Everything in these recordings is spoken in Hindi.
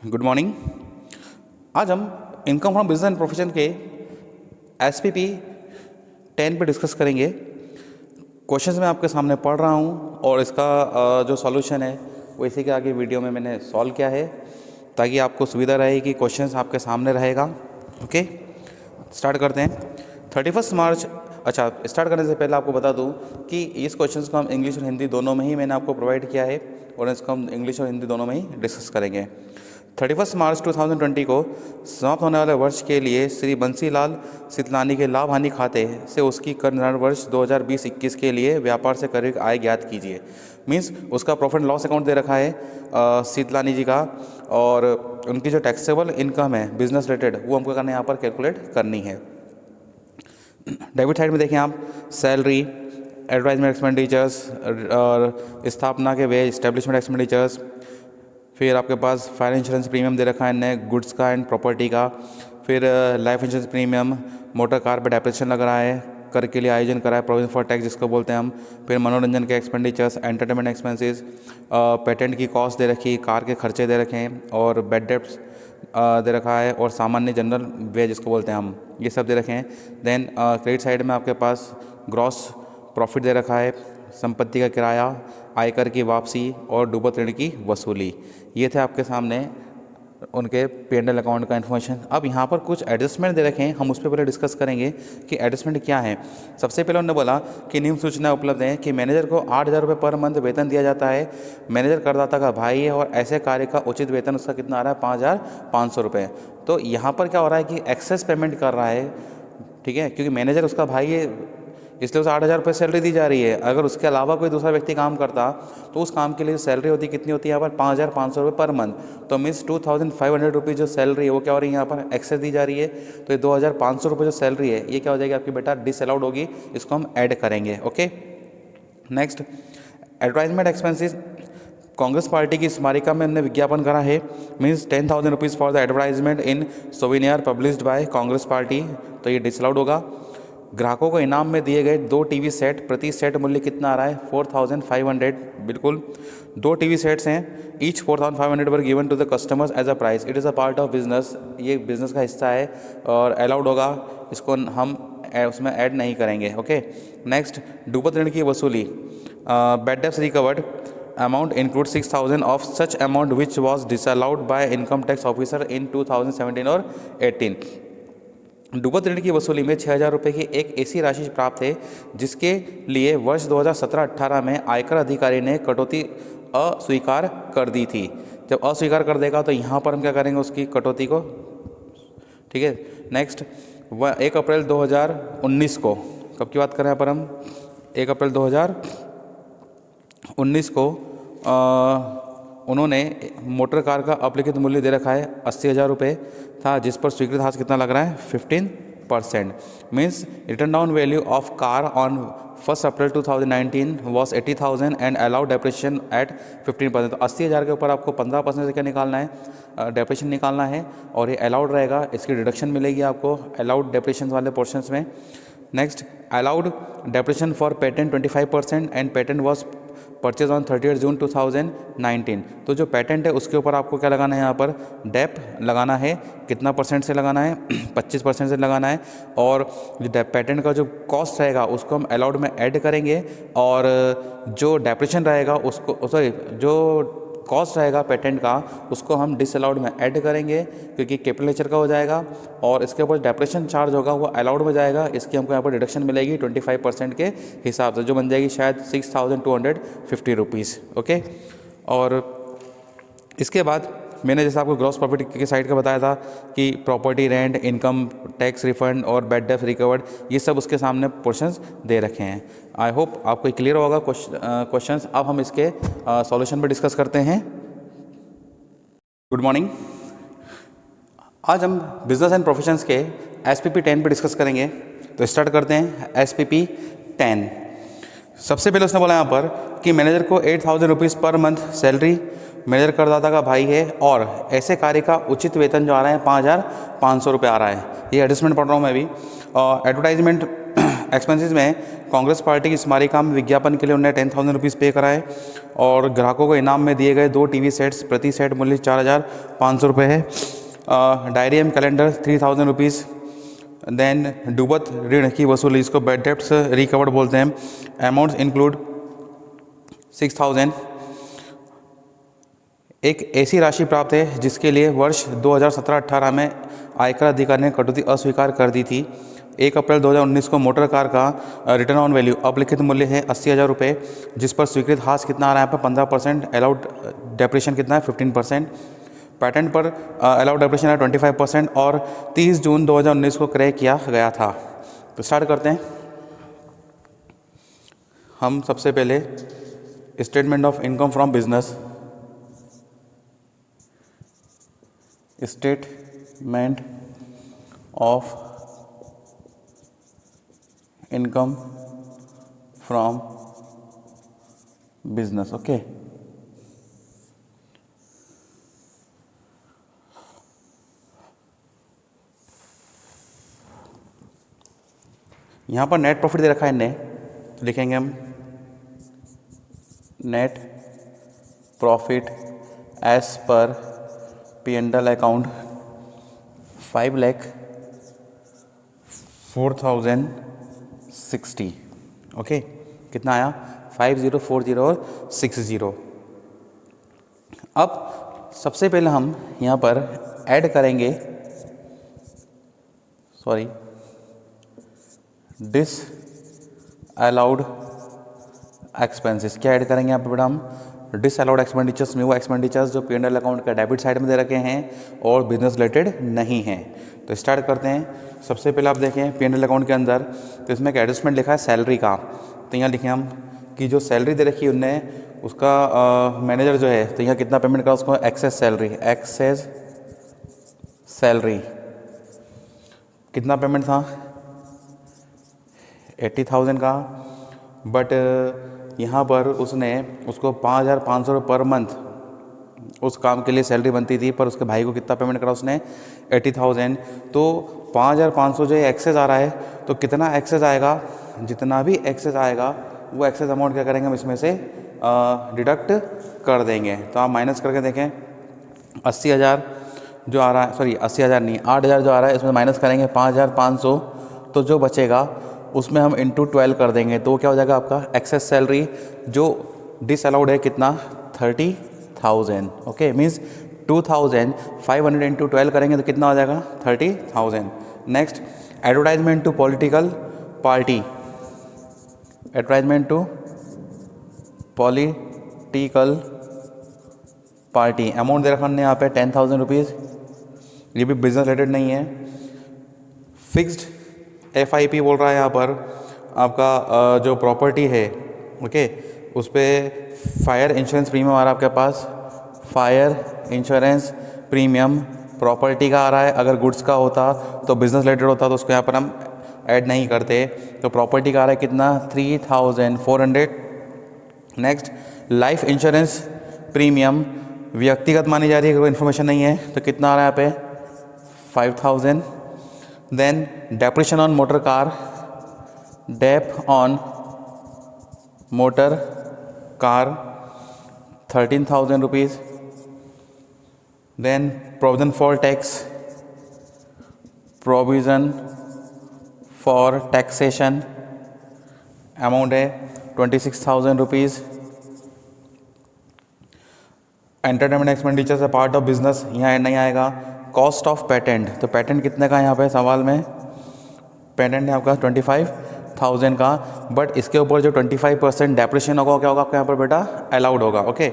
Good morning. आज हम income from business and profession के SPP 10 पे डिस्कस करेंगे। क्वेश्चंस मैं आपके सामने पढ़ रहा हूँ और इसका जो सॉल्यूशन है वो इसी के आगे वीडियो में मैंने सॉल्व किया है ताकि आपको सुविधा रहे कि क्वेश्चंस आपके सामने रहेगा। ओके, स्टार्ट करते हैं। 31 मार्च। अच्छा, स्टार्ट करने से पहले आपको बता दूं कि इस क्वेश्चंस को हम इंग्लिश और हिंदी दोनों में ही मैंने आपको प्रोवाइड किया है और इसको हम इंग्लिश और हिंदी दोनों में ही डिस्कस करेंगे। 31 मार्च 2020 को समाप्त होने वाले वर्ष के लिए श्री बंसीलाल सितलानी के लाभ हानि खाते से उसकी कर निर्धारण वर्ष 2020-21 के लिए व्यापार से करे आय ज्ञात कीजिए। मीन्स उसका प्रॉफिट लॉस अकाउंट दे रखा है सितलानी जी का, और उनकी जो टैक्सेबल इनकम है बिजनेस रिलेटेड वो हमको करना यहाँ पर कैलकुलेट करनी है। डेबिट साइड में देखें आप, सैलरी, एडवर्टाइजमेंट एक्सपेंडिचर्स और स्थापना के वे इस्टेब्लिशमेंट एक्सपेंडिचर्स, फिर आपके पास फायर इंश्योरेंस प्रीमियम दे रखा है नए गुड्स का एंड प्रॉपर्टी का, फिर life insurance premium, motor car पर डेप्रेशन लग रहा है, कर के लिए आयोजन करा है, प्रोविजन फॉर टैक्स जिसको बोलते हैं हम, फिर मनोरंजन के एक्सपेंडिचर्स, एंटरटेनमेंट एक्सपेंसेस, पेटेंट की कॉस्ट दे रखी, कार के खर्चे दे रखे हैं और बेड डेप्स दे रखा है, और सामान्य जनरल वे जिसको बोलते हैं हम, ये सब दे रखे हैं। देन क्रेडिट साइड में आपके पास ग्रॉस प्रॉफिट दे रखा है, संपत्ति का किराया, आयकर की वापसी और डूबत ऋण की वसूली। ये थे आपके सामने उनके P&L अकाउंट का इन्फॉर्मेशन। अब यहाँ पर कुछ एडजस्टमेंट दे रखे हैं, हम उस पर पहले डिस्कस करेंगे कि एडजस्टमेंट क्या है। सबसे पहले उन्होंने बोला कि निम्न सूचना उपलब्ध है कि मैनेजर को 8,000 रुपये पर मंथ वेतन दिया जाता है। मैनेजर करदाता का भाई है और ऐसे कार्य का उचित वेतन उसका कितना आ रहा है, 5,500 रुपये। तो यहाँ पर क्या हो रहा है कि एक्सेस पेमेंट कर रहा है, ठीक है, क्योंकि मैनेजर उसका भाई है इसलिए उसे 8,000 रुपये सैलरी दी जा रही है। अगर उसके अलावा कोई दूसरा व्यक्ति काम करता तो उस काम के लिए सैलरी होती कितनी होती है यहाँ पर, 5,500 रुपये पर मंथ। तो मीन्स 2,500 रुपीज़ जो सैलरी है वो क्या हो रही है यहाँ पर, एक्सेस दी जा रही है। तो ये 2,500 रुपये जो सैलरी है ये क्या हो जाएगी आपकी बेटा, डिसअलाउड होगी, इसको हम ऐड करेंगे। Okay, next advertisement expenses. Congress party की स्मारिका में हमने विज्ञापन करा है, means 10,000 rupees for the advertisement in souvenir published by Congress party, तो ये डिसअलाउड होगा। ग्राहकों को इनाम में दिए गए 2 टीवी सेट, प्रति सेट मूल्य कितना आ रहा है, 4,500। बिल्कुल 2 टीवी सेट्स हैं, each 4,500 were given to the customers as a price, it is a part of business, ये बिजनेस का हिस्सा है और अलाउड होगा, इसको हम उसमें ऐड नहीं करेंगे। ओके, नेक्स्ट डूबत ऋण की वसूली। Bad debts recovered amount includes 6,000 of such amount which was disallowed by income tax officer in 2017 और 18। डूबत ऋण की वसूली में 6,000 रुपये की एक ऐसी राशि प्राप्त है जिसके लिए वर्ष 2017-18 में आयकर अधिकारी ने कटौती अस्वीकार कर दी थी। जब अस्वीकार कर देगा तो यहाँ पर हम क्या करेंगे, उसकी कटौती को, ठीक है। नेक्स्ट 1 अप्रैल 2019 को, कब की बात करें यहाँ पर हम, 1 अप्रैल 2019 को उन्होंने मोटर कार का अप्लिखित मूल्य दे रखा है 80,000 रुपये था, जिस पर स्वीकृत हास कितना लग रहा है, 15%। Means return down value of car on 1 April 2019 was 80,000 and allowed depreciation eight 15%। तो 80,000 के ऊपर आपको 15% से क्या निकालना है, डेप्रिसिएशन निकालना है, और ये अलाउड रहेगा, इसकी डिडक्शन मिलेगी आपको अलाउड डेप्रिसिएशन वाले पोर्शंस में। Next allowed depreciation for patent 25% and patent was purchase on 30 जून 2019। तो जो पेटेंट है उसके ऊपर आपको क्या लगाना है, यहाँ पर डेप लगाना है, कितना परसेंट से लगाना है, 25% से लगाना है, और जो पेटेंट का जो कॉस्ट रहेगा उसको हम अलाउड में ऐड करेंगे, और जो डेप्रिसिएशन रहेगा उसको, सॉरी, जो कॉस्ट रहेगा पेटेंट का उसको हम डिसअलाउड में ऐड करेंगे क्योंकि कैपिटल नेचर का हो जाएगा, और इसके ऊपर डेप्रिसिएशन चार्ज होगा वो अलाउड में जाएगा, इसकी हमको यहाँ पर डिडक्शन मिलेगी 25% के हिसाब से, जो बन जाएगी शायद 6,250 रुपीज़। ओके, और इसके बाद मैंने जैसे आपको ग्रॉस प्रॉफिट के साइड का बताया था कि property, rent, income tax refund और बैड डेब्ट रिकवर्ड, ये सब उसके सामने पोर्शंस दे रखे हैं। आई होप आपको क्लियर होगा क्वेश्चंस। अब हम इसके सॉल्यूशन पर डिस्कस करते हैं। Good morning. आज हम बिजनेस एंड प्रोफेशंस के SPP 10 पे डिस्कस करेंगे। तो स्टार्ट करते हैं SPP 10। सबसे पहले उसने बोला यहाँ पर कि मैनेजर को 8,000 rupees per month salary, manager करदाता का भाई है और ऐसे कार्य का उचित वेतन जो आ रहा है 5,500 रुपये आ रहा है। ये एडजस्टमेंट पढ़ रहा हूँ मैं भी। और एडवर्टाइजमेंट एक्सपेंसेस में कांग्रेस पार्टी की स्मारिका में विज्ञापन के लिए उन्हें 10,000 रुपीज़ पे कराए और ग्राहकों को इनाम में दिए गए 2 टीवी सेट्स, प्रति सेट मूल्य 4,500 रुपये है। डायरी एवं कैलेंडर 3,000 रुपीज़। देन डूबत ऋण की वसूली, इसको बैड डेप्ट्स रिकवर्ड बोलते हैं। Amounts include 6,000। एक ऐसी राशि प्राप्त है जिसके लिए वर्ष 2017-18 में आयकर अधिकारी ने कटौती अस्वीकार कर दी थी। 1 अप्रैल 2019 को मोटर कार का रिटर्न ऑन वैल्यू अपलिखित मूल्य है 80,000 रुपये, जिस पर स्वीकृत हास कितना आ रहा है यहाँ पर 15%, अलाउड डेप्रिशन कितना है 15%। पैटेंट पर अलाउड डेप्रिशन है 25% और 30 जून 2019 को क्रय किया गया था। तो स्टार्ट करते हैं हम। सबसे पहले statement of income from business. Statement of income from business. Okay, यहाँ पर नेट प्रॉफिट दे रखा है इनने, तो लिखेंगे हम net profit as per P&L account 5,04,060। Okay, कितना आया 5040 और 60। अब सबसे पहले हम यहाँ पर ऐड करेंगे, सॉरी, डिस अलाउड एक्सपेंसेस। क्या ऐड करेंगे यहाँ पे बेटा हम? डिस अलाउड एक्सपेंडिचर्स में वो एक्सपेंडिचर्स जो P&L अकाउंट का डेबिट साइड में दे रखे हैं और बिजनेस रिलेटेड नहीं हैं। तो स्टार्ट करते हैं। सबसे पहले आप देखें P&L अकाउंट के अंदर, तो इसमें एक एडजस्टमेंट लिखा है सैलरी का। तो यहाँ लिखें हम कि जो सैलरी दे रखी है उनने, उसका मैनेजर जो है, तो यहाँ कितना पेमेंट करा उसको? एक्सेस सैलरी कितना पेमेंट था? 80,000 का। बट यहाँ पर उसने उसको 5,500 रुपये पर मंथ उस काम के लिए सैलरी बनती थी, पर उसके भाई को कितना पेमेंट करा उसने? 80,000। तो 5,500 जो एक्सेस आ रहा है, तो कितना एक्सेस आएगा? जितना भी एक्सेस आएगा वो एक्सेस अमाउंट क्या करेंगे हम इसमें से डिडक्ट कर देंगे। तो आप माइनस करके देखें, 80,000 जो आ रहा है, सॉरी 80,000 नहीं, 8,000 जो आ रहा है, इसमें माइनस करेंगे 5,500, तो जो बचेगा उसमें हम इंटू 12 कर देंगे। तो क्या हो जाएगा आपका एक्सेस सैलरी जो डिसअलाउड है कितना? 30,000। ओके, मीन्स 2,500 इंटू 12 करेंगे तो कितना हो जाएगा? 30,000। Next, advertisement to political party. Advertisement to political party amount दे रखा हमने यहाँ पे 10,000 रुपीज़। ये भी बिजनेस रिलेटेड नहीं है। फिक्स्ड FIP बोल रहा है यहाँ पर आपका जो प्रॉपर्टी है, ओके, उस पर फायर इंश्योरेंस प्रीमियम आ रहा है आपके पास। फायर इंश्योरेंस प्रीमियम प्रॉपर्टी का आ रहा है। अगर गुड्स का होता तो बिजनेस रिलेटेड होता, तो उसको यहाँ पर हम ऐड नहीं करते। तो प्रॉपर्टी का आ रहा है कितना? 3,400। नेक्स्ट, लाइफ इंश्योरेंस प्रीमियम व्यक्तिगत मानी जा रही है, अगर वो इन्फॉर्मेशन नहीं है, तो कितना आ रहा है यहाँ पे? 5,000। Then depreciation on motor car, dep on motor car 13,000 rupees. Then provision for tax, provision for taxation amount है 26,000 rupees. Entertainment expenditures a part of business यहाँ नहीं आएगा। कॉस्ट ऑफ पेटेंट, तो पेटेंट कितने का है यहाँ पे सवाल में? पेटेंट है आपका 25,000 का, बट इसके ऊपर जो 25% डेप्रिशन होगा क्या होगा आपका यहाँ पर बेटा? अलाउड होगा। ओके,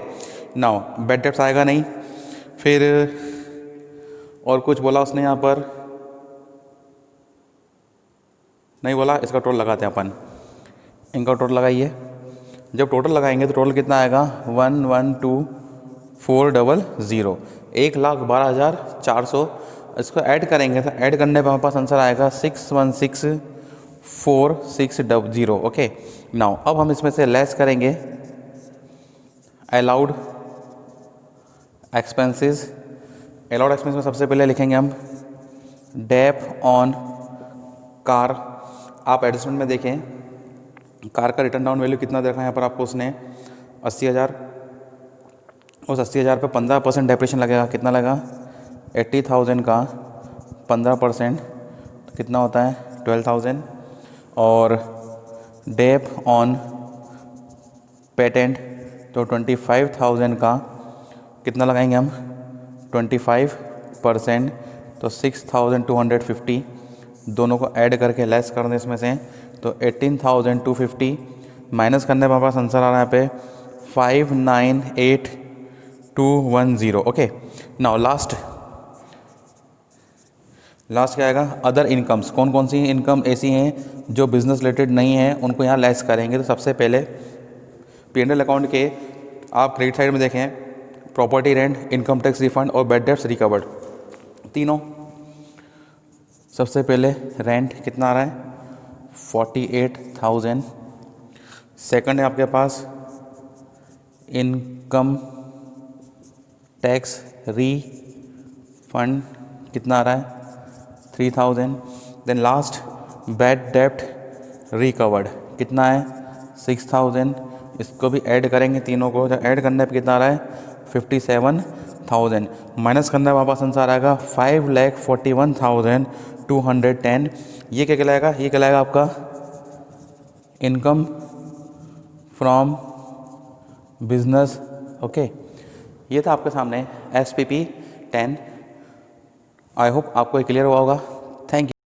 नाउ बैड डेप्स आएगा नहीं। फिर और कुछ बोला उसने यहाँ पर? नहीं बोला। इसका टोटल लगाते हैं अपन, इनका टोटल लगाइए। जब टोटल लगाएंगे तो टोटल कितना आएगा? 112,400, 1,12,400। इसको ऐड करेंगे तो ऐड करने पर हमारे पास आंसर आएगा 616,460। ओके, नाउ अब हम इसमें से लेस करेंगे अलाउड एक्सपेंसेस। अलाउड एक्सपेंस में सबसे पहले लिखेंगे हम डेप ऑन कार। आप एडजस्टमेंट में देखें कार का रिटर्न डाउन वैल्यू कितना देखा यहाँ पर आपको उसने 80,000। उस 80,000 पे 15% डेप्रिशन लगेगा, कितना लगा 80,000 का 15% तो कितना होता है 12,000। और डेप ऑन पेटेंट तो 25,000 का कितना लगाएंगे हम 25% तो 6,250। दोनों को ऐड करके लेस कर दें इसमें से तो 18,250 माइनस करने पर पास आंसर आ रहा है यहाँ पे 598,210। ओके, नाउ लास्ट क्या आएगा अदर इनकम्स। कौन कौन सी इनकम ऐसी हैं जो बिजनेस रिलेटेड नहीं है, उनको यहाँ लेस करेंगे। तो सबसे पहले P&L अकाउंट के आप क्रेडिट साइड में देखें property rent, income tax refund और बैड डेट्स रिकवर्ड तीनों। सबसे पहले रेंट कितना आ रहा है 48,000। सेकंड है आपके पास इनकम टैक्स रिफंड कितना आ रहा है 3,000। देन लास्ट बैड डेप्ट रिकवर्ड कितना है 6,000। इसको भी ऐड करेंगे तीनों को, जब ऐड करने पे कितना आ रहा है 57,000 माइनस करने पर वापस आंसर आएगा 5,41,210। ये क्या कहलाएगा, ये कहलाएगा आपका इनकम फ्रॉम बिजनेस। ओके, ये था आपके सामने SPP 10। आई होप आपको ये क्लियर हुआ होगा।